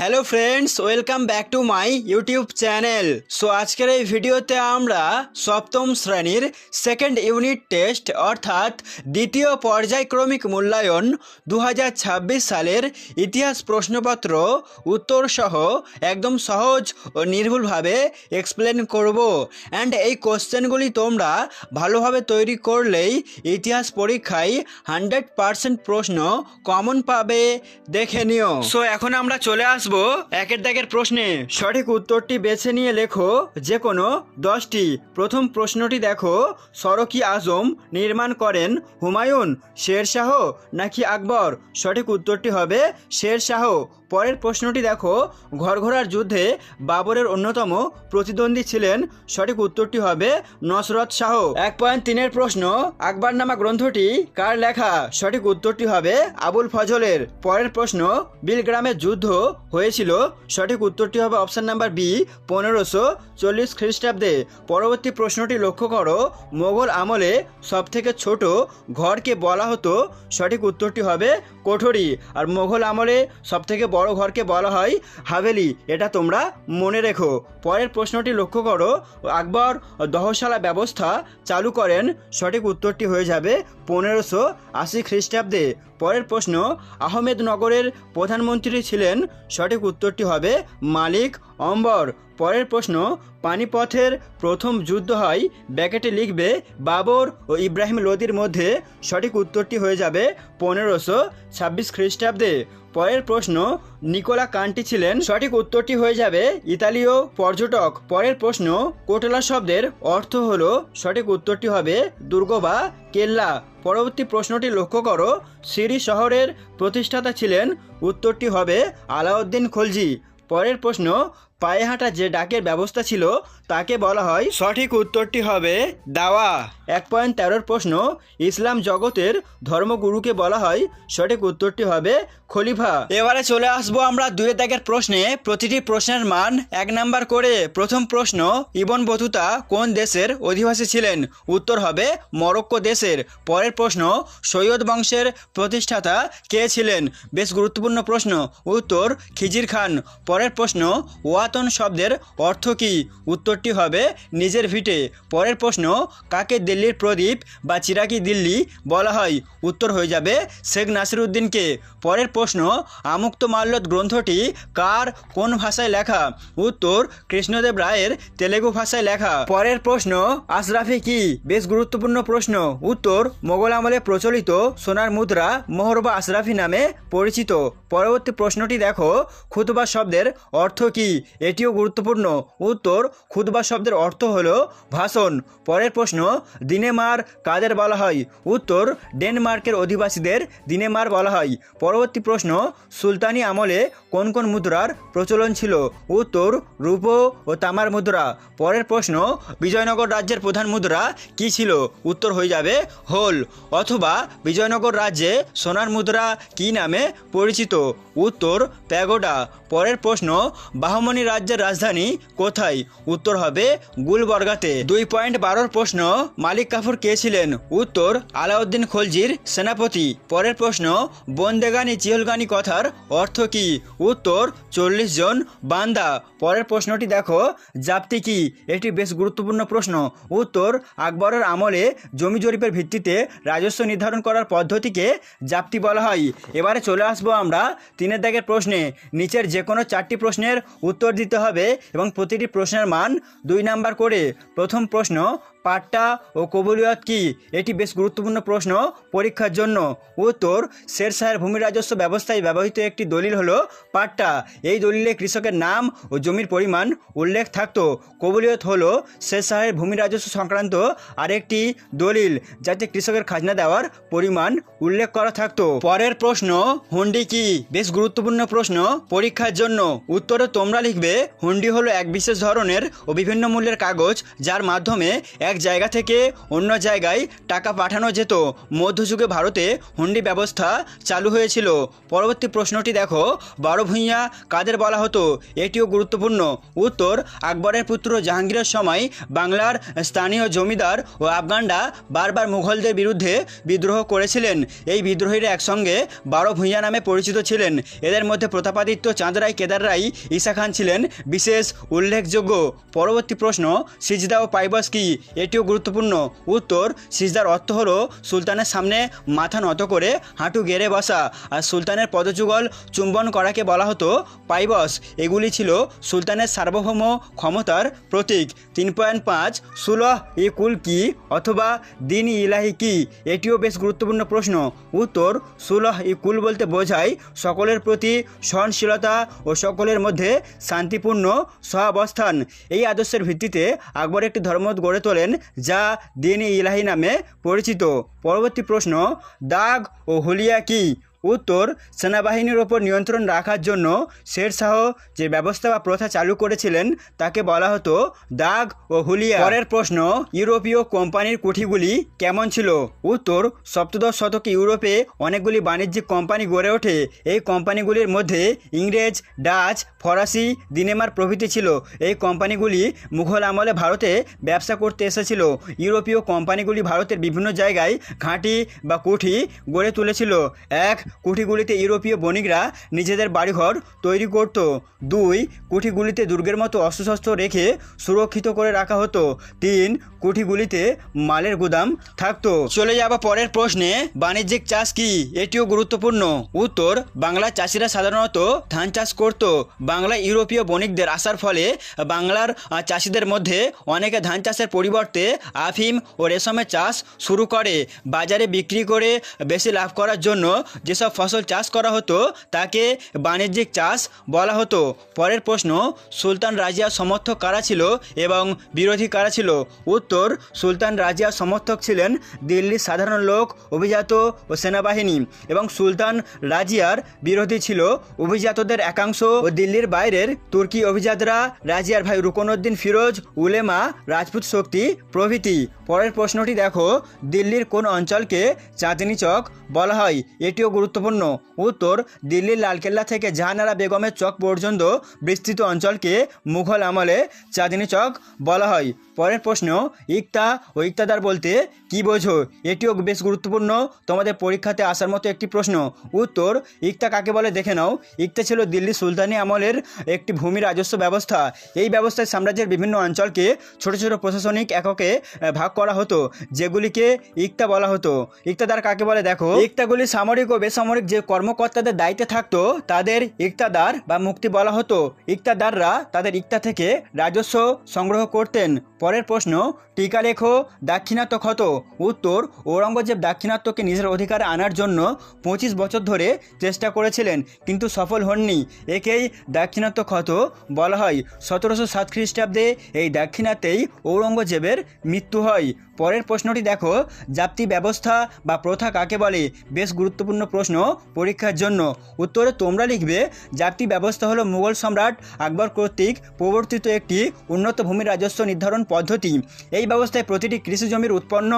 Hello friends, welcome back to my YouTube channel. So আজকের এই ভিডিওতে আমরা সপ্তম শ্রেণীর সেকেন্ড ইউনিট টেস্ট অর্থাৎ দ্বিতীয় পর্যায়ক্রমিক মূল্যায়ন 2026 সালের ইতিহাস প্রশ্নপত্র উত্তর সহ একদম সহজ ও নির্ভুলভাবে এক্সপ্লেন করব। অ্যান্ড এই কোশ্চেনগুলি তোমরা ভালোভাবে তৈরি করলেই ইতিহাস পরীক্ষায় 100% প্রশ্ন কমন পাবে, দেখে নিও। সো এখন আমরা চলে আসবো একের দাগের প্রশ্নে। সঠিক উত্তরটি বেছে নিয়ে লেখো যে কোনো 10টি। প্রথম প্রশ্নটি দেখো, সড়ক-ই আজম নির্মাণ করেন হুমায়ুন, শেরশাহ নাকি আকবর? সঠিক উত্তরটি হবে শেরশাহ। পরের প্রশ্নটি দেখো, ঘরঘোড়ার যুদ্ধে বাবরের অন্যতম প্রতিদ্বন্দ্বী ছিলেন? সঠিক উত্তরটি হবে নসরত শাহ। 1.3-এর প্রশ্ন, আকবরনামা গ্রন্থটি কার লেখা? সঠিক উত্তরটি হবে আবুল ফজলের। পরের প্রশ্ন, বিলগ্রামের যুদ্ধ হয়েছিল? সঠিক উত্তরটি হবে অপশন নাম্বার বি, 1540 খ্রিস্টাব্দে। পরবর্তী প্রশ্নটি লক্ষ্য করো, মোগল আমলে সবথেকে ছোট ঘরকে বলা হতো? সঠিক উত্তরটি হবে কোঠরি। আর মোগল আমলে সবথেকে বড় ঘরকে বলা হয় হাভেলি, এটা তোমরা মনে রেখো। পরের প্রশ্নটি লক্ষ্য করো, আকবর দহশালা ব্যবস্থা চালু করেন? সঠিক উত্তরটি হয়ে যাবে 1580 খ্রিস্টাব্দে। পরের প্রশ্ন, আহমেদনগরের প্রধানমন্ত্রী ছিলেন? সঠিক উত্তরটি হবে মালিক অম্বর। পরের প্রশ্ন, পানিপথের প্রথম যুদ্ধ হয়, ব্যাকেটে লিখবে বাবর ও ইব্রাহিম লোদির মধ্যে? সঠিক উত্তরটি হয়ে যাবে 1526 খ্রিস্টাব্দে। পরের প্রশ্ন, নিকোলা কান্টি ছিলেন? সঠিক উত্তরটি হয়ে যাবে ইতালীয় পর্যটক। পরের প্রশ্ন, কোটলা শব্দের অর্থ হলো? সঠিক উত্তরটি হবে দুর্গ বা কেল্লা। পরবর্তী প্রশ্নটি লক্ষ্য করো, সিরি শহরের প্রতিষ্ঠাতা ছিলেন? উত্তরটি হবে আলাউদ্দিন খলজি। পরের প্রশ্ন, পায়ে হাঁটা যে ডাকের ব্যবস্থা ছিল তাকে বলা হয়? সঠিক উত্তরটি হবে দাওয়া। 1.13-এর প্রশ্ন, ইসলাম জগতের ধর্মগুরুকে বলা হয়? সঠিক উত্তরটি হবে খলিফা। এবারে চলে আসবো আমরা 2 দাগের প্রশ্নে। প্রতিটি প্রশ্নের মান 1 নাম্বার করে। প্রথম প্রশ্ন, ইবন বতুতা কোন দেশের অধিবাসী ছিলেন? উত্তর হবে মরক্কো দেশের। পরের প্রশ্ন, সৈয়দ বংশের প্রতিষ্ঠাতা কে ছিলেন? বেশ গুরুত্বপূর্ণ প্রশ্ন। উত্তর খিজির খান। পরের প্রশ্ন, ওয়াতন শব্দের অর্থ কী? উত্তরটি হবে নিজের ভিটে। পরের প্রশ্ন, কাকে দিল্লির প্রদীপ বা চিরাগি দিল্লি বলা হয়? উত্তর হয়ে যাবে শেখ নাসিরউদ্দিনকে। পরের প্রশ্ন, আমুক্তমাল্যদ গ্রন্থটি কার কোন ভাষায় লেখা? উত্তর কৃষ্ণদেব রায়ের তেলেগু ভাষায় লেখা। পরের প্রশ্ন, আশরাফি কি? বেশ গুরুত্বপূর্ণ প্রশ্ন। উত্তর মোগল আমলে প্রচলিত সোনার মুদ্রা মোহর বা আশরাফি নামে পরিচিত। পরবর্তী প্রশ্নটি দেখো, খুতবা শব্দের অর্থ কী? এটিও গুরুত্বপূর্ণ। উত্তর খুতবা শব্দের অর্থ হলো ভাষণ। পরের প্রশ্ন, দিনেমার কাদের বলা হয়? উত্তর ডেনমার্কের অধিবাসীদের দিনেমার বলা হয়। পরবর্তী প্রশ্ন, সুলতানি আমলে কোন কোন মুদ্রার প্রচলন ছিল? উত্তর রূপো ও তামার মুদ্রা। পরের প্রশ্ন, বিজয়নগর রাজ্যের প্রধান মুদ্রা কী ছিল? উত্তর হয়ে যাবে হোল। অথবা বিজয়নগর রাজ্যে সোনার মুদ্রা কী নামে পরিচিত? উত্তর প্যাগোডা। পরের প্রশ্ন, বাহমনি রাজ্যের রাজধানী কোথায়? উত্তর হবে গুলবর্গাতে। 2.12-র প্রশ্ন, মালিক কাফুর কে ছিলেন? উত্তর আলাউদ্দিন খলজির সেনাপতি। পরের প্রশ্ন, বন্দেগানি চিহলগানি কথার অর্থ কী? উত্তর 40 জন বান্দা। পরের প্রশ্নটি দেখো, জাপ্তি কি? এটি বেশ গুরুত্বপূর্ণ প্রশ্ন। উত্তর আকবরের আমলে জমি জরিপের ভিত্তিতে রাজস্ব নির্ধারণ করার পদ্ধতিকে জাপ্তি বলা হয়। এবারে চলে আসবো আমরা 3 দাগের প্রশ্নে। নিচের যে কোনো 4টি প্রশ্নের উত্তর দিতে হবে এবং প্রতিটি প্রশ্নের মান 2 নাম্বার করে। প্রথম প্রশ্ন, পাট্টা ও কবুলিয়ত কি? এটি বেশ গুরুত্বপূর্ণ প্রশ্ন পরীক্ষার জন্য। উত্তর শেরশাহের ভূমি রাজস্ব ব্যবস্থায় ব্যবহৃত একটি দলিল হলো পাট্টা। এই দলিলে কৃষকের নাম ও জমির পরিমাণ উল্লেখ থাকতো। কবুলিয়ত হলো শেরশাহের ভূমি রাজস্ব সংক্রান্ত আরেকটি দলিল, যাতে কৃষকের খাজনা দেওয়ার পরিমাণ উল্লেখ করা থাকতো। পরের প্রশ্ন, হুন্ডি কি? বেশ গুরুত্বপূর্ণ প্রশ্ন পরীক্ষার জন্য। উত্তরে তোমরা লিখবে, হুন্ডি হলো এক বিশেষ ধরনের ও বিভিন্ন মূল্যের কাগজ যার মাধ্যমে এক জায়গা থেকে অন্য জায়গায় টাকা পাঠানো যেত। মধ্যযুগে ভারতে হুন্ডি ব্যবস্থা চালু হয়েছিল। পরবর্তী প্রশ্নটি দেখো, 12 ভূঁইয়া কাদের বলা হতো? এটিও গুরুত্বপূর্ণ। উত্তর, আকবরের পুত্র জাহাঙ্গীরের সময় বাংলার স্থানীয় জমিদার ও আফগানরা বারবার মুঘলদের বিরুদ্ধে বিদ্রোহ করেছিলেন। এই বিদ্রোহীরা একসঙ্গে 12 ভূঁইয়া নামে পরিচিত ছিলেন। এদের মধ্যে প্রতাপাদিত্য, চাঁদ রায়, কেদার রায়, ঈসা খান ছিলেন বিশেষ উল্লেখযোগ্য। পরবর্তী প্রশ্ন, সিজদা ও পাইবস কি? এটিও গুরুত্বপূর্ণ। উত্তর, সিজদার অর্থ হলো সুলতানের সামনে মাথা নত করে হাঁটু গেড়ে বসা, আর সুলতানের পদযুগল চুম্বন করাকে বলা হতো পাইবস। এগুলি ছিল সুলতানের সার্বভৌম ক্ষমতার প্রতীক। 3.5 সুলহ ই কুল কি অথবা দিন ইলাহি কি? এটিও বেশ গুরুত্বপূর্ণ প্রশ্ন। উত্তর, সুলহ ই কুল বলতে বোঝায় সকলের প্রতি সহনশীলতা ও সকলের মধ্যে শান্তিপূর্ণ সহাবস্থান। এই আদর্শের ভিত্তিতে আকবর একটি ধর্মমত গড়ে তোলেন যা দিন ইলাহি নামে পরিচিত। পরবর্তী প্রশ্ন, দাগ ও হুলিয়া কি? উত্তর, সেনাবাহিনীর ওপর নিয়ন্ত্রণ রাখার জন্য শের শাহ যে ব্যবস্থা বা প্রথা চালু করেছিলেন তাকে বলা হতো দাগ ও হুলিয়া। পরের প্রশ্ন, ইউরোপীয় কোম্পানির কুঠিগুলি কেমন ছিল? উত্তর, সপ্তদশ শতকে ইউরোপে অনেকগুলি বাণিজ্যিক কোম্পানি গড়ে ওঠে। এই কোম্পানিগুলির মধ্যে ইংরেজ, ডাচ, ফরাসি, দিনেমার প্রভৃতি ছিল। এই কোম্পানিগুলি মুঘল আমলে ভারতে ব্যবসা করতে এসেছিল। ইউরোপীয় কোম্পানিগুলি ভারতের বিভিন্ন জায়গায় ঘাঁটি বা কুঠি গড়ে তুলেছিল। এক, কুঠিগুলিতে ইউরোপীয় বণিকরা নিজেদের বাড়িঘর তৈরি করত। 2, কুঠিগুলিতে দুর্গের মতো অস্ত্রশস্ত্র রেখে সুরক্ষিত করে রাখা হতো। 3, কুঠিগুলিতে মালের গুদাম থাকতো। চলে যাবো পরের প্রশ্নে, বাণিজ্যিক চাষ কি? এটিও গুরুত্বপূর্ণ। উত্তর, বাংলার চাষিরা সাধারণত ধান চাষ করত। বাংলায় ইউরোপীয় বণিকদের আসার ফলে বাংলার চাষিদের মধ্যে অনেকে ধান চাষের পরিবর্তে আফিম ও রেশমের চাষ শুরু করে। বাজারে বিক্রি করে বেশি লাভ করার জন্য যেসব ফসল চাষ করা হতো তাকে বাণিজ্যিক চাষ বলা হতো। পরের প্রশ্ন, সুলতান রাজিয়ার সমর্থক কারা ছিল এবং বিরোধী কারা ছিল? উত্তর, সুলতান রাজিয়ার সমর্থক ছিলেন দিল্লির সাধারণ লোক, অভিজাত ও সেনাবাহিনী, এবং সুলতান রাজিয়ার বিরোধী ছিল অভিজাতদের একাংশ ও দিল্লির বাইরের তুর্কি অভিজাতরা, রাজিয়ার ভাই রুকনউদ্দিন ফিরোজ, উলেমা, রাজপুত শক্তি প্রভৃতি। পরের প্রশ্নটি দেখো, দিল্লির কোন অঞ্চলকে চাঁদনি চক বলা হয়? এটিও গুরুত্বপূর্ণ। উত্তর, দিল্লির লালকেল্লা থেকে জাহানারা বেগমের চক পর্যন্ত বিস্তৃত অঞ্চলকে মুঘল আমলে চাঁদনি চক বলা হয়। পরের প্রশ্ন, ইকতা ও ইকতাদার বলতে কি বোঝো? এটিও বেশ গুরুত্বপূর্ণ, তোমাদের পরীক্ষাতে আসার মতো একটি প্রশ্ন। উত্তর, ইকতা কাকে বলে দেখে নাও। ইকতা ছিল দিল্লি সুলতানি আমলের একটি ভূমি রাজস্ব ব্যবস্থা। এই ব্যবস্থায় সাম্রাজ্যের বিভিন্ন অঞ্চলকে ছোট ছোট প্রশাসনিক এককে ভাগ করা হতো, যেগুলিকে ইকতা বলা হতো। ইকতাদার কাকে বলে দেখো, ইকতাগুলি সামরিক ও বেসামরিক যে কর্মকর্তাদের দায়িত্বে থাকতো তাদের ইকতাদার বা মুক্তি বলা হতো। ইকতাদাররা তাদের ইকতা থেকে রাজস্ব সংগ্রহ করতেন। পরের প্রশ্ন, টিকা লেখো, দাক্ষিণাত্য ক্ষত। উত্তর, ঔরঙ্গজেব দাক্ষিণাত্যকে নিজের অধিকারে আনার জন্য 25 বছর ধরে চেষ্টা করেছিলেন কিন্তু সফল হননি। একেই দাক্ষিণাত্য ক্ষত বলা হয়। 1707 খ্রিস্টাব্দে এই দাক্ষিণাত্যেই ঔরঙ্গজেবের মৃত্যু হয়। পরের প্রশ্নটি দেখো, জাপ্তি ব্যবস্থা বা প্রথা কাকে বলে? বেশ গুরুত্বপূর্ণ প্রশ্ন পরীক্ষার জন্য। উত্তরে তোমরা লিখবে, জাপ্তি ব্যবস্থা হলো মুঘল সম্রাট আকবর কর্তৃক প্রবর্তিত একটি উন্নত ভূমি রাজস্ব নির্ধারণ পদ্ধতি। এই ব্যবস্থায় প্রতিটি কৃষি জমির উৎপন্ন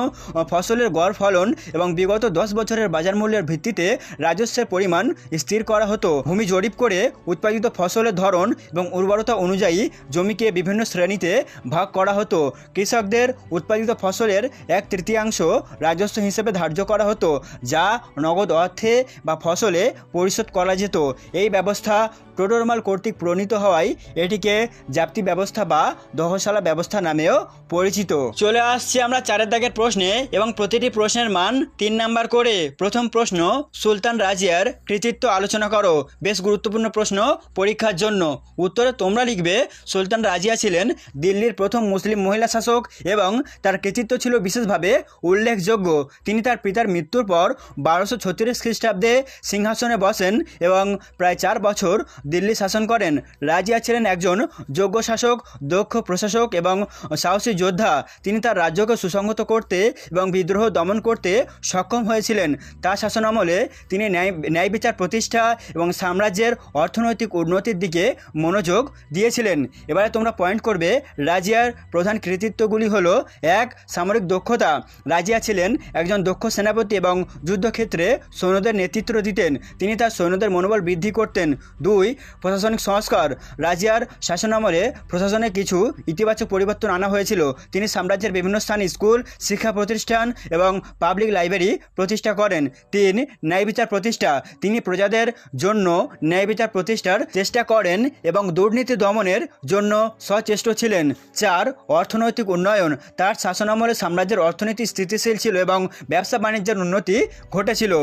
ফসলের গড় ফলন এবং বিগত 10 বছরের বাজার মূল্যের ভিত্তিতে রাজস্বের পরিমাণ স্থির করা হতো। ভূমি জরিপ করে উৎপাদিত ফসলের ধরন এবং উর্বরতা অনুযায়ী জমিকে বিভিন্ন শ্রেণীতে ভাগ করা হতো। কৃষকদের উৎপাদিত ফসলের 1/3 রাজস্ব হিসেবে ধার্য করা হতো, যা নগদ অর্থে বা ফসলে পরিশোধ করা যেত। এই ব্যবস্থা টোডরমাল কর্তৃক প্রণীত হওয়ায় এটিকে জাপ্তি ব্যবস্থা বা দহশালা ব্যবস্থা নামেও পরিচিত। চলে আসছি আমরা 4 দাগের প্রশ্নে এবং প্রতিটি প্রশ্নের মান 3 নাম্বার করে। প্রথম প্রশ্ন, সুলতান রাজিয়ার কৃতিত্ব আলোচনা করো। বেশ গুরুত্বপূর্ণ প্রশ্ন পরীক্ষার জন্য। উত্তরে তোমরা লিখবে, সুলতান রাজিয়া ছিলেন দিল্লির প্রথম মুসলিম মহিলা শাসক এবং তার কৃতিত্ব ছিল বিশেষভাবে উল্লেখযোগ্য। তিনি তার পিতার মৃত্যুর পর 1236 খ্রিস্টাব্দে সিংহাসনে বসেন এবং প্রায় 4 বছর দিল্লি শাসন করেন। রাজিয়া ছিলেন একজন যোগ্য শাসক, দক্ষ প্রশাসক এবং সাহসী যোদ্ধা। তিনি তার রাজ্যকে সুসংহত করতে এবং বিদ্রোহ দমন করতে সক্ষম হয়েছিলেন। তার শাসনামলে তিনি ন্যায় বিচার প্রতিষ্ঠা এবং সাম্রাজ্যের অর্থনৈতিক উন্নতির দিকে মনোযোগ দিয়েছিলেন। এবারে তোমরা পয়েন্ট করবে রাজিয়ার প্রধান কৃতিত্বগুলি হলো: 1. সামরিক দক্ষতা। রাজিয়া ছিলেন একজন দক্ষ সেনাপতি এবং যুদ্ধক্ষেত্রে সৈন্যদের নেতৃত্ব দিতেন। তিনি তার সৈন্যদের মনোবল বৃদ্ধি করতেন। 2. প্রশাসনিক সংস্কার। রাজিয়ার শাসনামলে প্রশাসনে কিছু ইতিবাচক পরিবর্তন আনা হয়েছিল। তিনি সাম্রাজ্যের বিভিন্ন স্থানে স্কুল, শিক্ষা প্রতিষ্ঠান এবং পাবলিক লাইব্রেরি প্রতিষ্ঠা করেন। 3. ন্যায় বিচার প্রতিষ্ঠা। তিনি প্রজাদের জন্য ন্যায় বিচার প্রতিষ্ঠার চেষ্টা করেন এবং দুর্নীতি দমনের জন্য সচেষ্ট ছিলেন। 4. অর্থনৈতিক উন্নয়ন। তার শাসনামলে সাম্রাজ্যের অর্থনীতি স্থিতিশীল ছিল এবং ব্যবসা বাণিজ্যের উন্নতি ঘটেছিল।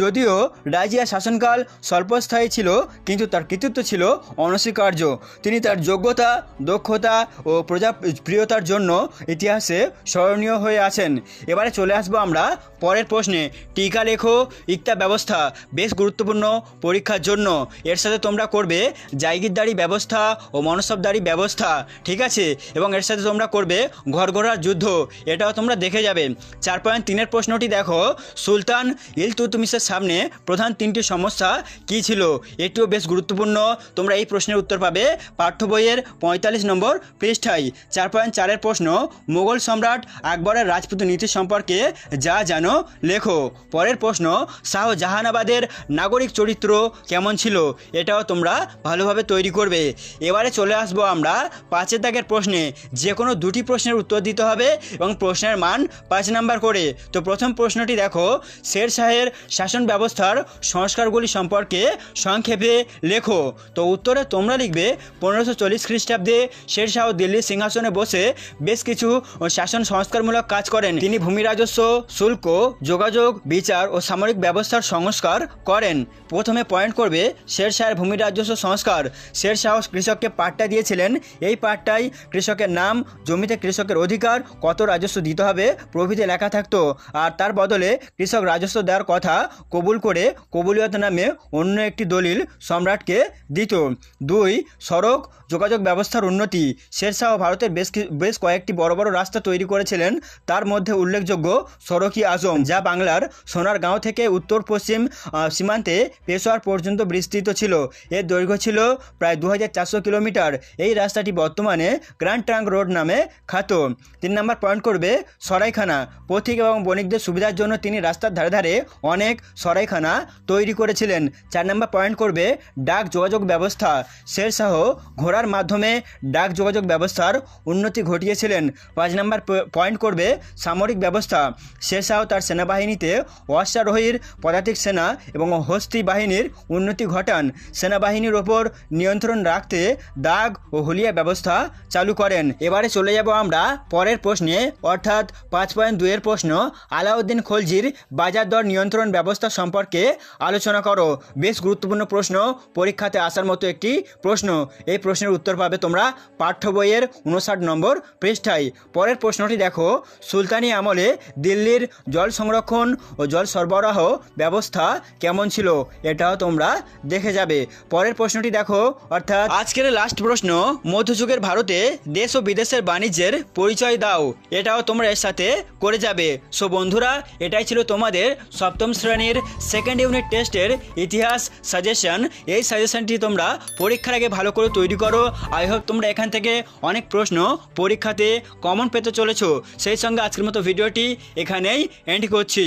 যদিও রাজিয়ার শাসনকাল স্বল্পস্থায়ী ছিল, কিন্তু তার কৃতিত্ব ছিল অনস্বীকার্য। তিনি তার যোগ্যতা, দক্ষতা ও প্রজাপ্রিয়তার জন্য ইতিহাসে স্মরণীয় হয়ে আছেন। এবারে চলে আসবো আমরা পরের প্রশ্নে। টিকা লেখো ইক্তা ব্যবস্থা বেশ গুরুত্বপূর্ণ পরীক্ষার জন্য। এর সাথে তোমরা করবে জায়গিরদারি ব্যবস্থা ও মনসবদারি ব্যবস্থা, ঠিক আছে? এবং এর সাথে তোমরা করবে ঘরঘরার যুদ্ধ, এটাও তোমরা দেখে যাবে। 4.3-এর প্রশ্নটি দেখো: সুলতান ইলতুৎমিশের সামনে প্রধান 3টি সমস্যা কী ছিল? এটিও বেশ গুরুত্বপূর্ণ। তোমরা এই প্রশ্নের উত্তর পাবে পাঠ্য বইয়ের 45 নম্বর পৃষ্ঠায়। 4.4-এর প্রশ্ন: মোগল সম্রাট আকবরের রাজপুত নীতি সম্পর্কে যা জানো লেখো। পরের প্রশ্ন: শাহজাহানাবাদের নাগরিক চরিত্র কেমন ছিল? এটাও তোমরা ভালোভাবে তৈরি করবে। এবারে চলে আসবো আমরা 5 দাগের প্রশ্নে। যে কোনো 2টি প্রশ্নের উত্তর দিতে হবে এবং প্রশ্নের মান 5 নাম্বার করে। তো প্রথম প্রশ্নটি দেখো: শের শাহের শাসন ব্যবস্থার সংস্কারগুলি সম্পর্কে সংক্ষেপে লেখো। তো উত্তরে তোমরা লিখবে 1540 খ্রিস্টাব্দে শের শাহ দিল্লির সিংহাসনে বসে বেশ কিছু শাসন সংস্কারমূলক কাজ করেন। তিনি ভূমি রাজস্ব, শুল্ক, যোগাযোগ, বিচার ও সামরিক ব্যবস্থার সংস্কার করেন। প্রথমে পয়েন্ট করবে শের শাহের ভূমি রাজস্ব সংস্কার। শের শাহ কৃষককে পাট্টা দিয়েছিলেন। এই পাট্টায় কৃষকের নাম, জমিতে কৃষকের অধিকার, কত রাজস্ব দিতে হবে প্রভৃতি লেখা থাকতো। আর তার বদলে কৃষক রাজস্ব দেওয়ার কথা কবুল করে কবুলিয়ত নামে অন্য একটি দলিল সম্রাটকে দিত। 2. সড়ক যোগাযোগ ব্যবস্থার উন্নতি। শের শাহ ভারতের বেশ কয়েকটি বড় বড় রাস্তা তৈরি করেছিলেন। তার মধ্যে উল্লেখযোগ্য সড়ক-ই আজম, যা বাংলার সোনারগাঁও থেকে উত্তর পশ্চিম সীমান্তে পেশোয়ার পর্যন্ত বিস্তৃত ছিল। এর দৈর্ঘ্য ছিল প্রায় 2400 কিলোমিটার। এই রাস্তাটি বর্তমানে গ্র্যান্ড ট্রাঙ্ক রোড নামে খ্যাত। 3 নম্বর পয়েন্ট করবে সরাইখানা। পথিক এবং বণিকদের সুবিধার জন্য তিনি রাস্তার ধারে ধারে অনেক সরাইখানা তৈরি করেছিলেন। 4 নম্বর পয়েন্ট করবে ডাক যোগাযোগ ব্যবস্থা। শের শাহ ঘোড়ার মাধ্যমে ডাক যোগাযোগ ব্যবস্থার উন্নতি ঘটিয়েছিলেন। 5 নম্বর পয়েন্ট করবে সামরিক ব্যবস্থা। শের শাহ তার সেনাবাহিনীতে অশ্বারোহীর পদাতিক সেনা এবং হস্তি বাহিনীর উন্নতি ঘটান। সেনাবাহিনীর ওপর নিয়ন্ত্রণ রাখতে দাগ ও হুলিয়া ব্যবস্থা চালু করেন। এবারে চলে যাব আমরা পরের প্রশ্নে, অর্থাৎ 5.2-এর প্রশ্ন: আলাউদ্দিন খলজির বাজার দর নিয়ন্ত্রণ ব্যবস্থা সম্পর্কে আলোচনা করো। বেশ গুরুত্বপূর্ণ প্রশ্ন, পরীক্ষাতে আসার মতো একটি প্রশ্ন। এই প্রশ্নের উত্তর পাবে তোমরা পাঠ্য বইয়ের 59 নম্বর পৃষ্ঠায়। পরের প্রশ্নটি দেখো: সুলতানি আমলে দিল্লির জল সংরক্ষণ ও জল সরবরাহ ব্যবস্থা কেমন ছিল? এটাও তোমরা দেখে যাবে। পরের প্রশ্নটি দেখো, অর্থাৎ আজকের লাস্ট প্রশ্ন: মধ্যযুগের ভারতে দেশ ও বিদেশের বাণিজ্যের পরিচয় দাও। এটাও তোমরা এর সাথে করে যাবে। সো বন্ধুরা, এটাই ছিল তোমাদের সপ্তম শ্রেণীর সেকেন্ড ইউনিট টেস্টের ইতিহাস সাজেশন। এই সাজেশনটি তোমরা পরীক্ষার আগে ভালো করে তৈরি করো। আই হোপ তোমরা এখান থেকে অনেক প্রশ্ন পরীক্ষাতে কমন পেতে চলেছো। সেই সঙ্গে আজকের মতো ভিডিওটি এখানেই এন্ড করছি।